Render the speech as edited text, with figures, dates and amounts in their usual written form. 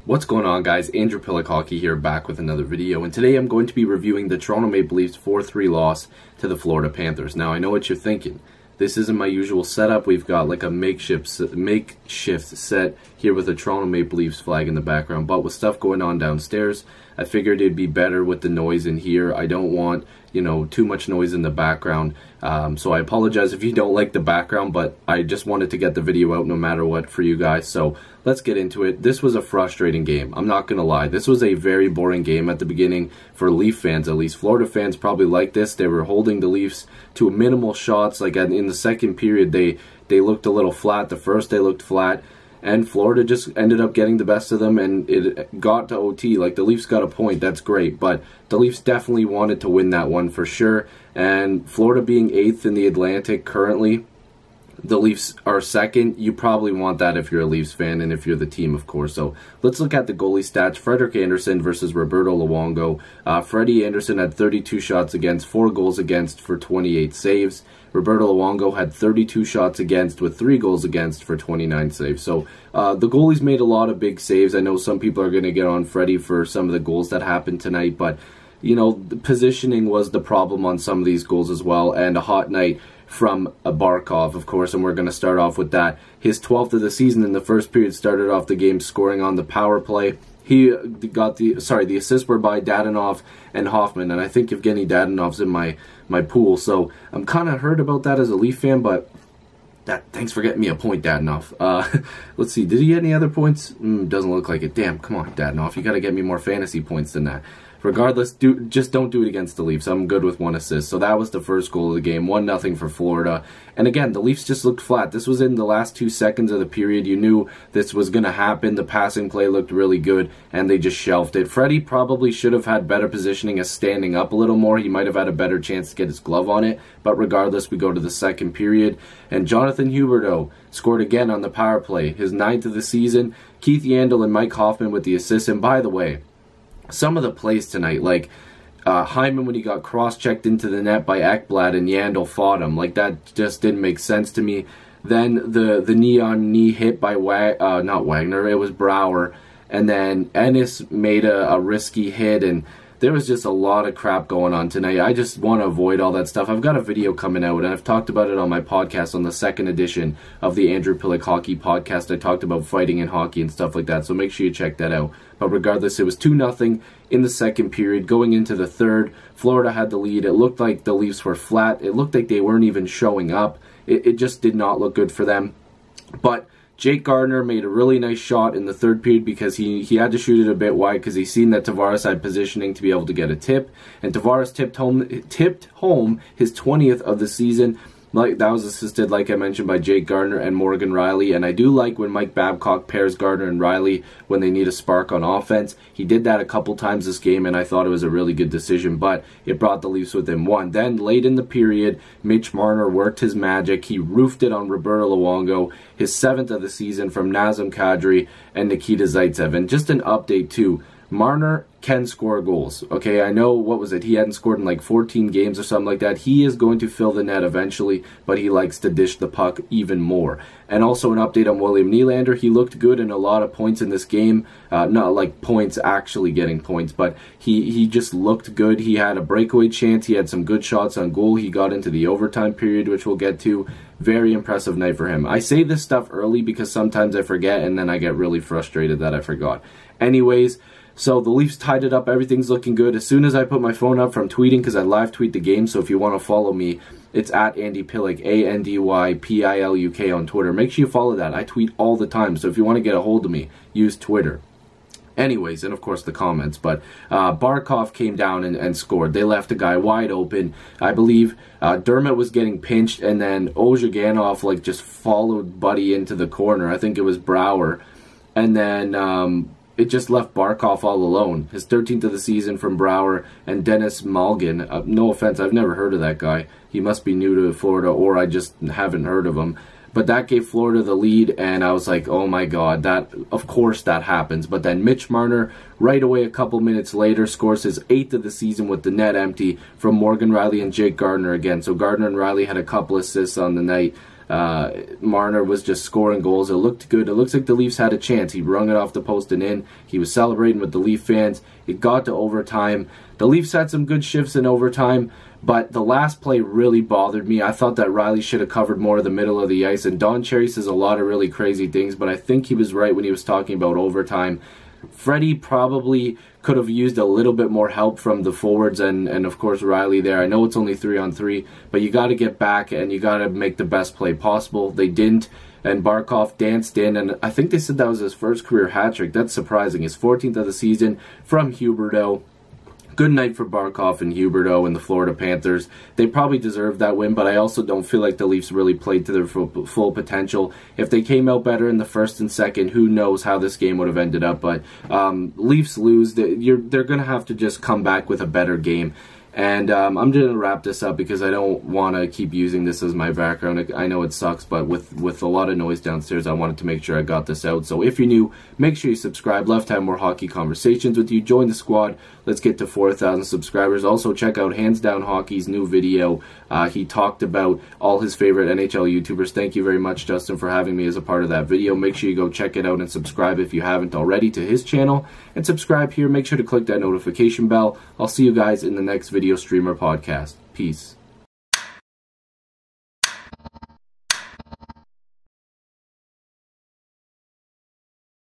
What's going on, guys? Andrew Piluk Hockey here, back with another video, and today I'm going to be reviewing the Toronto Maple Leafs 4-3 loss to the Florida Panthers. Now, I know what you're thinking. This isn't my usual setup. We've got like a makeshift set here with the Toronto Maple Leafs flag in the background, but with stuff going on downstairs, I figured it'd be better with the noise in here. I don't want, too much noise in the background. So I apologize if you don't like the background, but I just wanted to get the video out no matter what for you guys. So let's get into it. This was a frustrating game. I'm not going to lie. This was a very boring game at the beginning for Leaf fans, at least. Florida fans probably like this. They were holding the Leafs to minimal shots. Like in the second period, they looked a little flat. The first, they looked flat. And Florida just ended up getting the best of them, and it got to OT. Like, the Leafs got a point, that's great, but the Leafs definitely wanted to win that one for sure. And Florida being 8th in the Atlantic currently, the Leafs are 2nd. You probably want that if you're a Leafs fan and if you're the team, of course. So let's look at the goalie stats. Frederik Andersen versus Roberto Luongo. Freddie Andersen had 32 shots against, 4 goals against for 28 saves. Roberto Luongo had 32 shots against with 3 goals against for 29 saves. So the goalies made a lot of big saves. I know some people are going to get on Freddie for some of the goals that happened tonight, but the positioning was the problem on some of these goals as well, and a hot night from Barkov, of course, and we're going to start off with that. His 12th of the season in the first period, started off the game scoring on the power play. He got the assists were by Dadonov and Hoffman, and I think Evgeny Dadonov's in my pool, so I'm kind of hurt about that as a Leaf fan, but thanks for getting me a point, Dadonov. Let's see, did he get any other points? Doesn't look like it. Damn, come on, Dadonov, you got to get me more fantasy points than that. Regardless, just don't do it against the Leafs. I'm good with 1 assist. So that was the first goal of the game, 1-0 for Florida. And again, the Leafs just looked flat. This was in the last 2 seconds of the period. You knew this was going to happen. The passing play looked really good, and they just shelved it. Freddie probably should have had better positioning as standing up a little more. He might have had a better chance to get his glove on it. But regardless, we go to the second period. And Jonathan Huberdeau scored again on the power play, his 9th of the season. Keith Yandle and Mike Hoffman with the assist. And by the way, some of the plays tonight, like Hyman when he got cross-checked into the net by Ekblad and Yandle fought him, like that just didn't make sense to me. Then the knee-on-knee hit by not Wagner, it was Brouwer, and then Ennis made a risky hit, and there was just a lot of crap going on tonight. I just want to avoid all that stuff. I've got a video coming out, and I've talked about it on my podcast on the 2nd edition of the Andrew Piluk Hockey podcast. I talked about fighting in hockey and stuff like that, so make sure you check that out. But regardless, it was 2-0 in the second period. Going into the third, Florida had the lead. It looked like the Leafs were flat. It looked like they weren't even showing up. It just did not look good for them. But Jake Gardiner made a really nice shot in the third period because he had to shoot it a bit wide because he seen that Tavares had positioning to be able to get a tip. And Tavares tipped home his 20th of the season. That was assisted, like I mentioned, by Jake Gardiner and Morgan Rielly. And I do like when Mike Babcock pairs Gardiner and Rielly when they need a spark on offense. He did that a couple times this game, and I thought it was a really good decision, but it brought the Leafs within 1. Then, late in the period, Mitch Marner worked his magic. He roofed it on Roberto Luongo, his 7th of the season, from Nazem Kadri and Nikita Zaitsev. And just an update, too. Marner can score goals. Okay, I know, what was it? He hadn't scored in like 14 games or something like that. He is going to fill the net eventually, but he likes to dish the puck even more. And also an update on William Nylander. He looked good in a lot of points in this game. Not like points, actually getting points, but he just looked good. He had a breakaway chance. He had some good shots on goal. He got into the overtime period, which we'll get to. Very impressive night for him. I say this stuff early because sometimes I forget, and then I get really frustrated that I forgot. Anyways, so the Leafs tied it up. Everything's looking good. As soon as I put my phone up from tweeting, because I live tweet the game, so if you want to follow me, it's at Andy Piluk, ANDYPILUK on Twitter. Make sure you follow that. I tweet all the time, so if you want to get a hold of me, use Twitter. Anyways, and of course the comments, but Barkov came down and scored. They left a guy wide open. I believe Dermott was getting pinched, and then Ozhiganov just followed Buddy into the corner. I think it was Brouwer. And then it just left Barkov all alone. His 13th of the season from Brouwer and Dennis Malgin. No offense, I've never heard of that guy. He must be new to Florida, or I just haven't heard of him. But that gave Florida the lead, and I was like, oh my god, of course that happens. But then Mitch Marner, right away a couple minutes later, scores his 8th of the season with the net empty from Morgan Rielly and Jake Gardiner again. So Gardiner and Rielly had a couple assists on the night. Marner was just scoring goals. It looked good. It looks like the Leafs had a chance. He rung it off the post and in. He was celebrating with the Leaf fans. It got to overtime. The Leafs had some good shifts in overtime, but the last play really bothered me. I thought that Riley should have covered more of the middle of the ice, and Don Cherry says a lot of really crazy things, but I think he was right when he was talking about overtime. Freddie probably could have used a little bit more help from the forwards and of course Riley there. I know it's only 3-on-3, but you got to get back and you got to make the best play possible. They didn't, and Barkov danced in, and I think they said that was his first career hat trick. That's surprising. His 14th of the season from Huberdeau. Good night for Barkov and Huberdeau and the Florida Panthers. They probably deserved that win, but I also don't feel like the Leafs really played to their full potential. If they came out better in the first and second, who knows how this game would have ended up. But Leafs lose. They're going to have to just come back with a better game. And I'm going to wrap this up because I don't want to keep using this as my background. I know it sucks, but with a lot of noise downstairs, I wanted to make sure I got this out. So if you're new, make sure you subscribe. Love to have more hockey conversations with you. Join the squad. Let's get to 4,000 subscribers. Also, check out Hands Down Hockey's new video. He talked about all his favorite NHL YouTubers. Thank you very much, Justin, for having me as a part of that video. Make sure you go check it out and subscribe if you haven't already to his channel. And subscribe here. Make sure to click that notification bell. I'll see you guys in the next video streamer podcast. Peace.